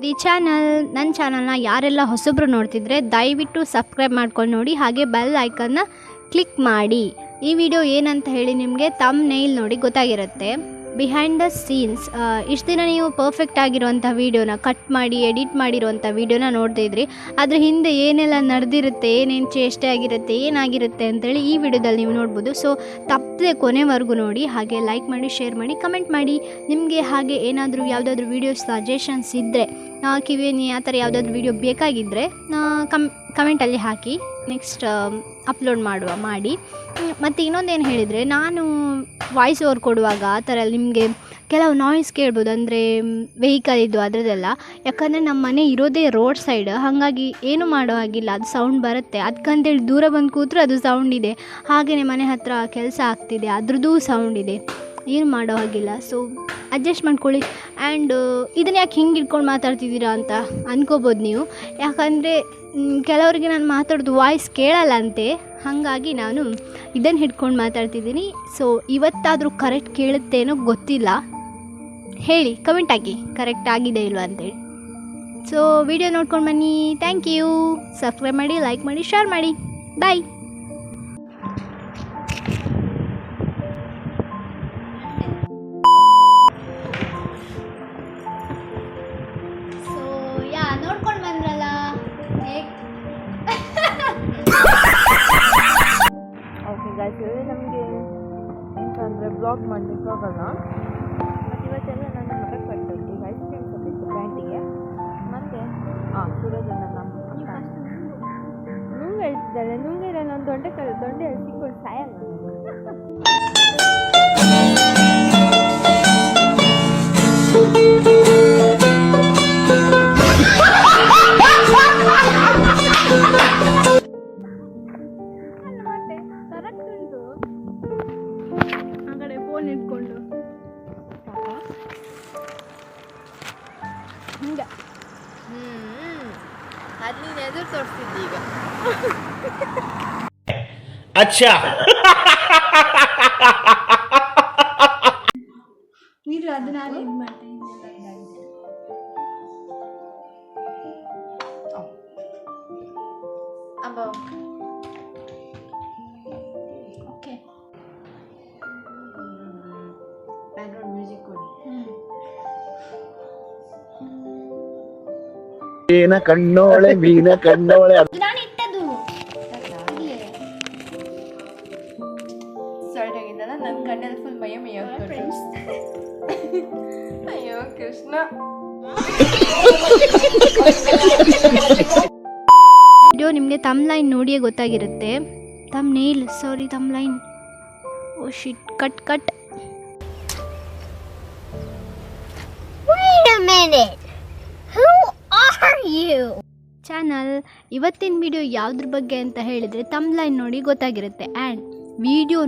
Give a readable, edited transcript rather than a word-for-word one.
ಈ ನನ್ನ ಚಾನಲ್ನ ಯಾರೆಲ್ಲ ಹೊಸಬ್ರು ನೋಡ್ತಿದ್ರೆ ದಯವಿಟ್ಟು ಸಬ್ಸ್ಕ್ರೈಬ್ ಮಾಡ್ಕೊಂಡು ನೋಡಿ, ಹಾಗೆ ಬೆಲ್ ಐಕನ್ನ ಕ್ಲಿಕ್ ಮಾಡಿ. ಈ ವಿಡಿಯೋ ಏನಂತ ಹೇಳಿ ನಿಮಗೆ ಥಂಬ್ನೇಲ್ ನೋಡಿ ಗೊತ್ತಾಗಿರುತ್ತೆ. ಬಿಹೈಂಡ್ ದ ಸೀನ್ಸ್ ಇಷ್ಟು ದಿನ ನೀವು ಪರ್ಫೆಕ್ಟ್ ಆಗಿರುವಂಥ ವೀಡಿಯೋನ ಕಟ್ ಮಾಡಿ ಎಡಿಟ್ ಮಾಡಿರುವಂಥ ವೀಡಿಯೋನ ನೋಡ್ತಿದ್ರಿ. ಅದ್ರ ಹಿಂದೆ ಏನೆಲ್ಲ ನಡೆದಿರುತ್ತೆ, ಏನೇನು ಚೇಷ್ಟೆ ಆಗಿರುತ್ತೆ, ಏನಾಗಿರುತ್ತೆ ಅಂತೇಳಿ ಈ ವಿಡಿಯೋದಲ್ಲಿ ನೀವು ನೋಡ್ಬೋದು. ಸೊ ತಪ್ಪದೆ ಕೊನೆವರೆಗೂ ನೋಡಿ, ಹಾಗೆ ಲೈಕ್ ಮಾಡಿ, ಶೇರ್ ಮಾಡಿ, ಕಮೆಂಟ್ ಮಾಡಿ. ನಿಮಗೆ ಹಾಗೆ ಏನಾದರೂ ಯಾವುದಾದ್ರೂ ವೀಡಿಯೋ ಸಜೆಷನ್ಸ್ ಇದ್ದರೆ, ಕಿವಿನಿ ಆ ಥರ ಯಾವುದಾದ್ರೂ ವೀಡಿಯೋ ಬೇಕಾಗಿದ್ದರೆ ಕಮೆಂಟಲ್ಲಿ ಹಾಕಿ, ನೆಕ್ಸ್ಟ್ ಅಪ್ಲೋಡ್ ಮಾಡಿ. ಮತ್ತು ಇನ್ನೊಂದೇನು ಹೇಳಿದರೆ, ನಾನು ವಾಯ್ಸ್ ಓವರ್ ಕೊಡುವಾಗ ಆ ಥರ ನಿಮಗೆ ಕೆಲವು ನಾಯ್ಸ್ ಕೇಳ್ಬೋದು, ಅಂದರೆ ವೆಹಿಕಲ್ ಇದ್ದು ಅದರದ್ದೆಲ್ಲ. ಯಾಕಂದರೆ ನಮ್ಮ ಮನೆ ಇರೋದೇ ರೋಡ್ ಸೈಡ್, ಹಾಗಾಗಿ ಏನು ಮಾಡೋ ಹಾಗಿಲ್ಲ, ಅದು ಸೌಂಡ್ ಬರುತ್ತೆ. ಅದಕ್ಕಂತೇಳಿ ದೂರ ಬಂದು ಕೂತ್ರೂ ಅದು ಸೌಂಡ್ ಇದೆ. ಹಾಗೆಯೇ ಮನೆ ಹತ್ತಿರ ಕೆಲಸ ಆಗ್ತಿದೆ, ಅದ್ರದ್ದು ಸೌಂಡ್ ಇದೆ, ಏನು ಮಾಡೋ ಹಾಗಿಲ್ಲ. ಸೊ ಅಡ್ಜಸ್ಟ್ ಮಾಡ್ಕೊಳ್ಳಿ. ಆ್ಯಂಡ್ ಇದನ್ನು ಯಾಕೆ ಹಿಂಗೆ ಇಟ್ಕೊಂಡು ಮಾತಾಡ್ತಿದ್ದೀರಾ ಅಂತ ಅಂದ್ಕೋಬೋದು ನೀವು. ಯಾಕಂದರೆ ಕೆಲವರಿಗೆ ನಾನು ಮಾತಾಡೋದು ವಾಯ್ಸ್ ಕೇಳಲ್ಲ ಅಂತೆ, ಹಾಗಾಗಿ ನಾನು ಇದನ್ನು ಹಿಡ್ಕೊಂಡು ಮಾತಾಡ್ತಿದ್ದೀನಿ. ಸೊ ಇವತ್ತಾದರೂ ಕರೆಕ್ಟ್ ಕೇಳುತ್ತೇನೋ ಗೊತ್ತಿಲ್ಲ, ಹೇಳಿ ಕಮೆಂಟ್ ಹಾಕಿ ಕರೆಕ್ಟ್ ಆಗಿದೆ ಇಲ್ವಾ ಅಂತೇಳಿ. ಸೊ ವಿಡಿಯೋ ನೋಡ್ಕೊಂಡು ಬನ್ನಿ. Thank you. ಸಬ್ಸ್ಕ್ರೈಬ್ ಮಾಡಿ, ಲೈಕ್ ಮಾಡಿ, ಶೇರ್ ಮಾಡಿ. ಬಾಯ್. ನೋಡ್ಕೊಂಡು ಬಂದ್ರಲ್ಲ, ಓಕೆ ಗಾಯ್ಸ್, ನಮಗೆ ಎಂತಂದರೆ ಬ್ಲಾಗ್ ಮಾಡಲಿಕ್ಕಾಗಲ್ಲ. ಮತ್ತು ಇವತ್ತೆಲ್ಲ ನನ್ನ ಮರಕ್ಕೆ ಕಟ್ಟೋದು ಐಸ್ ಕ್ರೀಮ್ ಕೊಟ್ಟಿತ್ತು ಪ್ಯಾಂಟಿಗೆ. ಮತ್ತು ಸೂರಜ್ ನನ್ನ ನುಂಗೆ ಹೇಳ್ತಿದ್ದಾಳೆ. ನುಂಗಿರ ನಾನು ದೊಡ್ಡ ಸಿಕ್ಕೊಂಡು ಸಾಯಲ್ಲ. ಇಟ್ಕೊಂಡು ಹಿಂಗೆ ಅದು ನೀನು ಎದುರು ತೋರಿಸ್ತಿದ್ದಿ ಈಗ. ಅಚ್ಚಾ ನೀರು ಅದನ್ನ ಇದು ಮಾಡ್ತೀನಿ. ಓಕೆ, ಬ್ಯಾಕ್ಗ್ರೌಂಡ್ ಮ್ಯೂಸಿಕ್ ಕೊಡಿ. ಮೀನ ಕಣ್ಣೋಳೆ ನಾನು ಇಟ್ಟದು ಸ್ಟಾರ್ಟ್ ಆಗಿದ್ದಲ್ಲ, ನನ್ನ ಕಣ್ಣಲ್ಲಿ ಫುಲ್ ಮಯ್ಯ ಫ್ರೆಂಡ್ಸ್. ಅಯ್ಯೋ ಕೃಷ್ಣ. ವಿಡಿಯೋ ನಿಮಗೆ ಥಂಬ್ನೈಲ್ ನೋಡಿಯೇ ಗೊತ್ತಾಗಿರುತ್ತೆ. Thumbnail. Oh shit, cut. Wait a minute. Who are you? Channel ಇವತ್ತಿನ ವಿಡಿಯೋ ಯಾವುದ್ರ ಬಗ್ಗೆ ಅಂತ ಹೇಳಿದರೆ ಥಂಬ್ನೈಲ್ ನೋಡಿ ಗೊತ್ತಾಗಿರುತ್ತೆ. And video